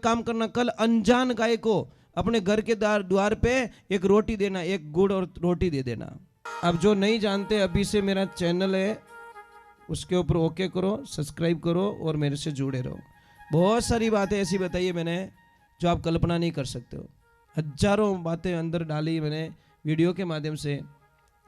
काम करना, कल अनजान गाय को अपने घर के द्वार पे एक रोटी देना, एक गुड़ और रोटी दे देना। अब जो नहीं जानते, अभी से मेरा चैनल है उसके ऊपर ओके करो, सब्सक्राइब करो और मेरे से जुड़े रहो। बहुत सारी बातें ऐसी बताई है मैंने जो आप कल्पना नहीं कर सकते हो। हजारों बातें अंदर डाली मैंने वीडियो के माध्यम से,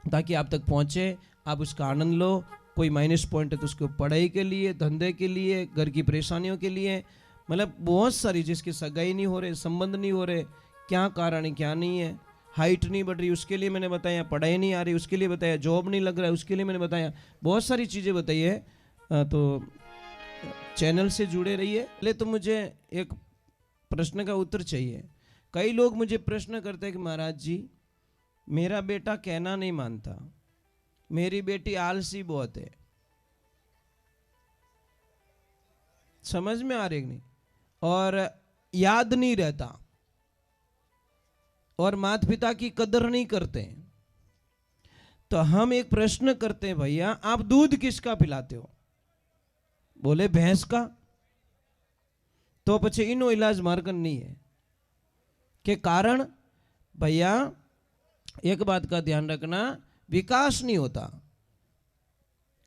ताकि आप तक पहुंचे, आप उसका आनंद लो। कोई माइनस पॉइंट है तो उसको पढ़ाई के लिए, धंधे के लिए, घर की परेशानियों के लिए, मतलब बहुत सारी, जिसकी सगाई नहीं हो रहे, संबंध नहीं हो रहे, क्या कारण है क्या नहीं है, हाइट नहीं बढ़ रही उसके लिए मैंने बताया, पढ़ाई नहीं आ रही उसके लिए बताया, जॉब नहीं लग रहा है उसके लिए मैंने बताया, बहुत सारी चीज़ें बताई है। तो चैनल से जुड़े रहिए। पहले तो मुझे एक प्रश्न का उत्तर चाहिए। कई लोग मुझे प्रश्न करते हैं कि महाराज जी, मेरा बेटा कहना नहीं मानता, मेरी बेटी आलसी बहुत है। समझ में आ रही नहीं, और याद नहीं रहता, और माता पिता की कदर नहीं करते। तो हम एक प्रश्न करते हैं, भैया आप दूध किसका पिलाते हो? बोले भैंस का। तो पछे इनो इलाज मार्गन नहीं है के कारण, भैया एक बात का ध्यान रखना, विकास नहीं होता।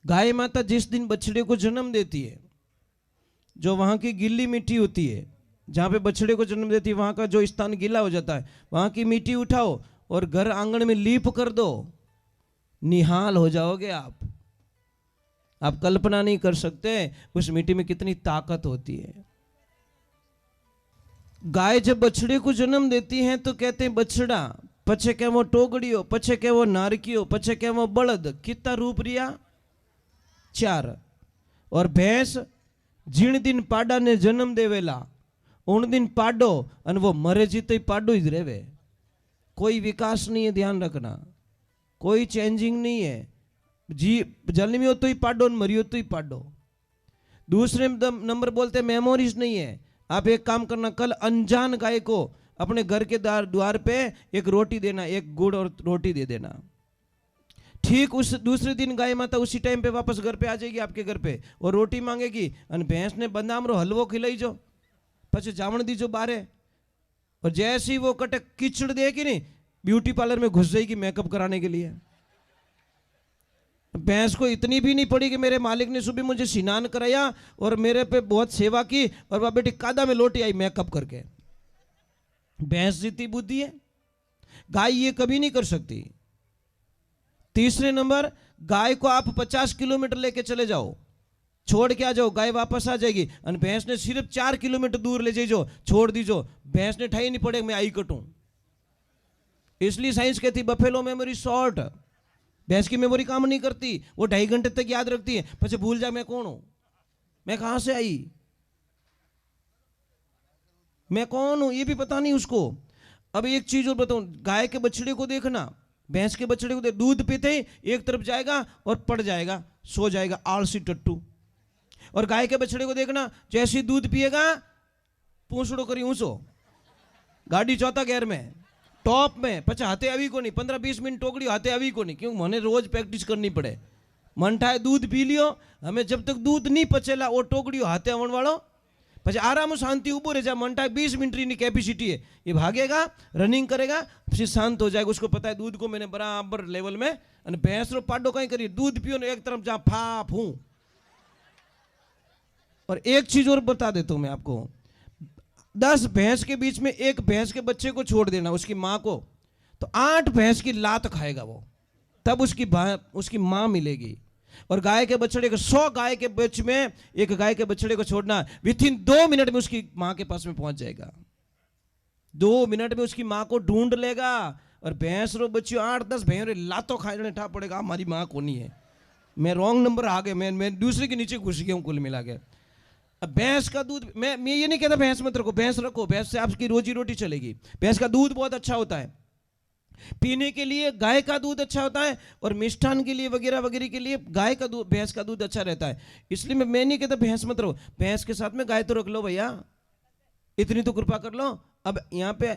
गाय माता जिस दिन बछड़े को जन्म देती है, जो वहां की गिल्ली मिट्टी होती है, जहाँ पे बछड़े को जन्म देती है, वहाँ का जो स्थान गीला हो जाता है, वहाँ की मिट्टी उठाओ और घर आंगन में लीप कर दो, निहाल हो जाओगे आप। कल्पना नहीं कर सकते उस मिट्टी में कितनी ताकत होती है। गाय जब बछड़े को जन्म देती है तो कहते हैं बछड़ा, पछे क्या वो टोगड़ी हो, पछे क्या वो नारकी हो, पछे क्या वो बलद, कितना रूप रिया? 4। और भैंस जिन दिन पाडा ने जन्म देवेला उन दिन पाडो, और वो मरे जी तो पाडो ही रेवे। कोई विकास नहीं है, ध्यान रखना, कोई चेंजिंग नहीं है। जी जन्मी हो तो ही पाडो, मरियो तो ही पाडो। दूसरे नंबर बोलते मेमोरीज नहीं है। आप एक काम करना, कल अनजान गाय को अपने घर के द्वार पे एक रोटी देना, एक गुड़ और रोटी दे देना। ठीक उस दूसरे दिन गाय माता उसी टाइम पे वापस घर पे आ जाएगी आपके घर पे, और रोटी मांगेगी, और भैंस ने बादाम रो हलवो खिलाई जो, पछे जावण दीजो बारे। और जैसे ही वो कटे कीचड़ देगी नहीं, ब्यूटी पार्लर में घुस जाएगी मेकअप कराने के लिए। भैंस को इतनी भी नहीं पड़ी कि मेरे मालिक ने सुबह मुझे स्नान कराया और मेरे पे बहुत सेवा की, और वह बेटी कादा में लौटी आई मेकअप करके। भैंस जितनी बुद्धि है, गाय ये कभी नहीं कर सकती। तीसरे नंबर, गाय को आप 50 किलोमीटर लेके चले जाओ, छोड़ के आ जाओ, गाय वापस आ जाएगी। और भैंस ने सिर्फ 4 किलोमीटर दूर ले जाइयो, छोड़ दीजो, भैंस ने ठाई नहीं पड़े मैं आई कटूं। इसलिए साइंस कहती बफेलो मेमोरी शॉर्ट। भैंस की मेमोरी काम नहीं करती, वो 2.5 घंटे तक याद रखती है, પછી भूल जा मैं कौन हूं, मैं कहां से आई, मैं कौन हूं, ये भी पता नहीं उसको। अब एक चीज और बताऊं, गाय के बछड़े को देखना, भैंस के बछड़े को दूध पीते ही एक तरफ जाएगा और पड़ जाएगा, सो जाएगा, आलसी टट्टू। और गाय के बछड़े को देखना, जैसे ही दूध पिएगा पूंछड़ो करी ऊंचो, गाड़ी चौथा गियर में, टॉप में, पचा हाथे अभी को नहीं, 15-20 मिनट टोकड़ी हाथे अभी को नहीं, क्यों मैंने रोज प्रैक्टिस करनी पड़े। मन ठाए दूध पी लियो, हमें जब तक दूध नहीं पचेला वो टोकड़ी हाथे आवण वालों, પછી आराम शांति उबो रह जा, मन ठाए 20 मिनट की कैपेसिटी है, ये भागेगा, रनिंग करेगा, फिर शांत हो जाएगा। उसको पता है दूध को मैंने बराबर लेवल में, और भैंस रो पाडो कहीं करिए, दूध पियो ने एक तरफ जा फाफ हूं। और एक चीज और बता देता हूं मैं आपको, 10 भैंस के बीच में एक भैंस के बच्चे को छोड़ देना, उसकी मां को, तो 8 भैंस की लात खाएगा वो, तब उसकी मां मिलेगी। और गाय के बछड़े को 100 गाय के बीच में एक गाय के बछड़े को छोड़ना, विथिन 2 मिनट में उसकी मां के पास में पहुंच जाएगा। 2 मिनट में उसकी मां को ढूंढ लेगा। और भैंस रो बच्चियों 8-10 भैंस लातों खाने ठा पड़ेगा, हमारी मां को नहीं है, मैं रॉन्ग नंबर आ गए, मैं दूसरे के नीचे घुस गया हूं कुल मिला के। अब भैंस का दूध, मैं ये नहीं कहता भैंस मत रखो, भैंस रखो, भैंस से आपकी रोजी रोटी चलेगी। भैंस का दूध बहुत अच्छा होता है पीने के लिए, गाय का दूध अच्छा होता है, और मिष्ठान के लिए वगैरह वगैरह के लिए गाय का दूध, भैंस का दूध अच्छा रहता है। इसलिए मैं नहीं कहता भैंस मत रहो, भैंस के साथ में गाय तो रख लो भैया, इतनी तो कृपा कर लो। अब यहाँ पे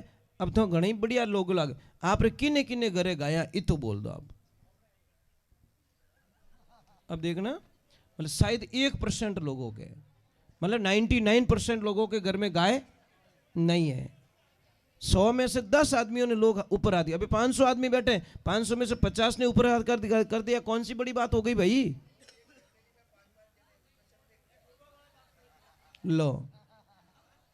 अब तो घणी बढ़िया लोग लग, आप किन्ने किन्ने घरे गाया इतो बोल दो आप। अब देखना, मतलब शायद 1% लोगों के, मतलब 99% लोगों के घर में गाय नहीं है। 100 में से 10 आदमियों ने लोग ऊपर हाथ दिया। अभी 500 आदमी बैठे, 500 में से 50 ने ऊपर हाथ कर दिया। कौन सी बड़ी बात हो गई भाई? लो,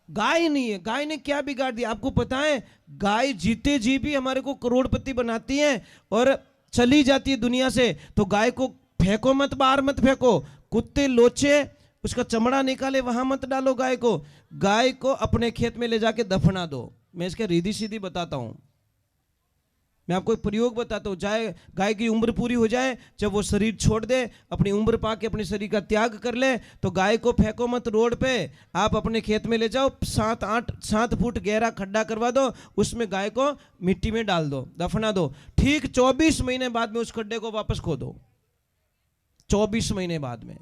गाय नहीं है। गाय ने क्या बिगाड़ दिया आपको पता है? गाय जीते जी भी हमारे को करोड़पति बनाती है और चली जाती है दुनिया से। तो गाय को फेंको मत, बाहर मत फेंको। कुत्ते लोचे उसका चमड़ा निकाले वहां मत डालो गाय को। गाय को अपने खेत में ले जाके दफना दो। मैं इसके सीधी सीधी बताता हूं। मैं आपको एक प्रयोग बताता हूं। जाए गाय की उम्र पूरी हो जाए, जब वो शरीर छोड़ दे, अपनी उम्र पाके अपने शरीर का त्याग कर ले, तो गाय को फेंको मत रोड पे। आप अपने खेत में ले जाओ, 7 फुट गहरा खड्डा करवा दो, उसमें गाय को मिट्टी में डाल दो, दफना दो। ठीक 24 महीने बाद में उस खड्डे को वापस खोदो। 24 महीने बाद में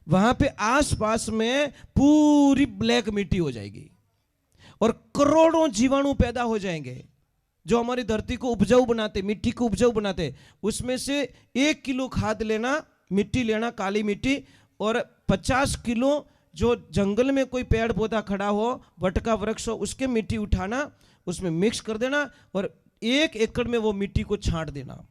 वहां पे आसपास में पूरी ब्लैक मिट्टी हो जाएगी और करोड़ों जीवाणु पैदा हो जाएंगे जो हमारी धरती को उपजाऊ बनाते, मिट्टी को उपजाऊ बनाते। उसमें से 1 किलो खाद लेना, मिट्टी लेना, काली मिट्टी, और 50 किलो जो जंगल में कोई पेड़ पौधा खड़ा हो, वटका वृक्ष हो, उसके मिट्टी उठाना, उसमें मिक्स कर देना और 1 एकड़ में वो मिट्टी को छांट देना।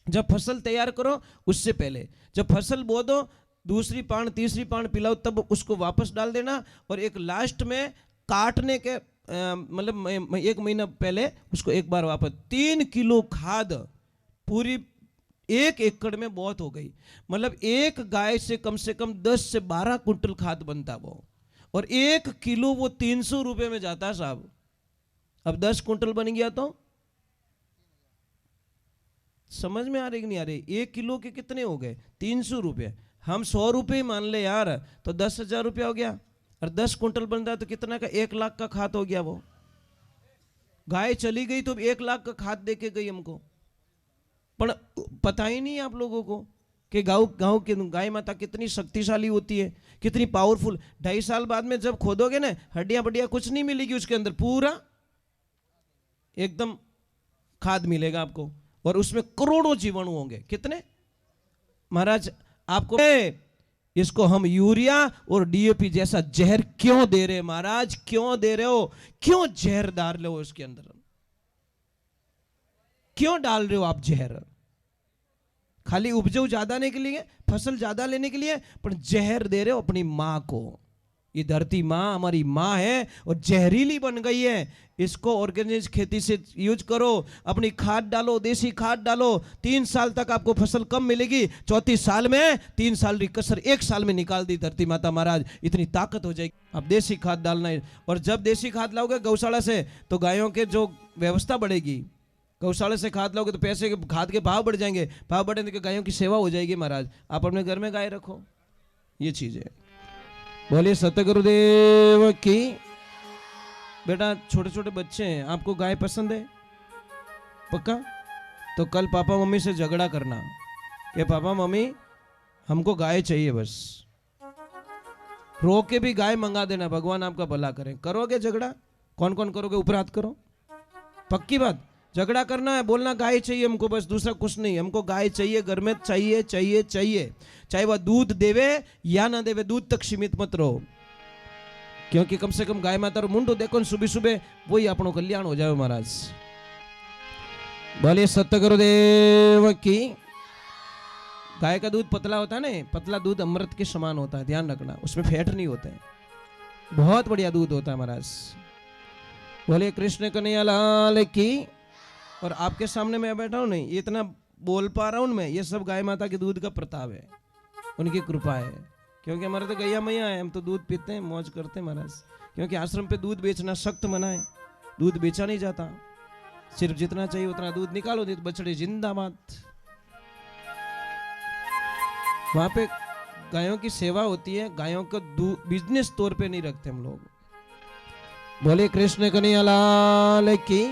जब फसल तैयार करो उससे पहले, जब फसल बो दो, दूसरी पान तीसरी पान पिलाओ, तब उसको वापस डाल देना। और एक लास्ट में काटने के मतलब 1 महीना पहले उसको एक बार वापस। 3 किलो खाद पूरी 1 एकड़ में बहुत हो गई। मतलब एक गाय से कम 10 से 12 कुंटल खाद बनता वो, और 1 किलो वो 300 रुपये में जाता है साहब। अब 10 कुंटल बन गया तो समझ में आ रही कि नहीं आ रही? 1 किलो के कितने हो गए? 300 रुपये। हम 100 रुपये मान ले यार, तो 10,000 रुपया हो गया। और 10 कुंटल बन रहा है तो कितना का? 1 लाख का खाद हो गया वो। गाय चली गई तो 1 लाख का खाद दे के गई हमको। पर पता ही नहीं आप लोगों को कि गांव की गाय माता कितनी शक्तिशाली होती है, कितनी पावरफुल। 2.5 साल बाद में जब खोदोगे ना, हड्डियां बड्डियां कुछ नहीं मिलेगी उसके अंदर, पूरा एकदम खाद मिलेगा आपको। और उसमें करोड़ों जीवाणु होंगे। कितने महाराज? आपको इसको हम यूरिया और डीएपी जैसा जहर क्यों दे रहे महाराज? क्यों दे रहे हो? क्यों जहर डाल रहे हो उसके अंदर? क्यों डाल रहे हो आप जहर? खाली उपजाऊ ज्यादा लेने के लिए, फसल ज्यादा लेने के लिए, पर जहर दे रहे हो अपनी मां को। ये धरती मां हमारी मां है और जहरीली बन गई है। इसको ऑर्गेनिक खेती से यूज करो, अपनी खाद डालो, देसी खाद डालो। 3 साल तक आपको फसल कम मिलेगी, 34 साल में 3 साल की कसर 1 साल में निकाल दी धरती माता महाराज। इतनी ताकत हो जाएगी। अब देसी खाद डालना है, और जब देसी खाद लाओगे गौशाला से तो गायों के जो व्यवस्था बढ़ेगी। गौशाला से खाद लाओगे तो पैसे के, खाद के भाव बढ़ जाएंगे, भाव बढ़ने के गायों की सेवा हो जाएगी महाराज। आप अपने घर में गाय रखो। ये चीज है। बोलिए सतगुरुदेव की। बेटा छोटे छोटे बच्चे हैं, आपको गाय पसंद है? पक्का? तो कल पापा मम्मी से झगड़ा करना कि पापा मम्मी हमको गाय चाहिए, बस रो के भी गाय मंगा देना, भगवान आपका भला करें। करोगे झगड़ा? कौन कौन करोगे? ऊपर हाथ करो। पक्की बात? झगड़ा करना है, बोलना गाय चाहिए हमको, बस दूसरा कुछ नहीं। हमको गाय चाहिए, घर में चाहिए चाहिए चाहिए। चाहे वह दूध देवे या ना देवे, दूध तक सीमित मत रहो। क्योंकि कम से कम गाय माता मुंडो देखो सुबह सुबह, वही अपनो कल्याण हो जाए महाराज। बोले सतगुरुदेव की। गाय का दूध पतला होता है ना, पतला दूध अमृत के समान होता है, ध्यान रखना। उसमें फैट नहीं होता है, बहुत बढ़िया दूध होता है महाराज। बोले कृष्ण कन्हैया लाल की। और आपके सामने मैं बैठा हूं नहीं, इतना बोल पा रहा हूं मैं, ये सब गाय माता के दूध का प्रताप है, उनकी कृपा है। क्योंकि हमारे तो गैया मैया है, हम तो दूध पीते हैं, मौज करते हैं महाराज। क्योंकि आश्रम पे दूध बेचना सख्त मना है, दूध बेचा नहीं जाता। सिर्फ जितना चाहिए उतना दूध निकालो, नहीं तो बछड़े जिंदाबाद। वहां पे गायों की सेवा होती है, गायों को बिजनेस तौर पे नहीं रखते हम लोग। बोले कृष्ण कन्हैया लाल की।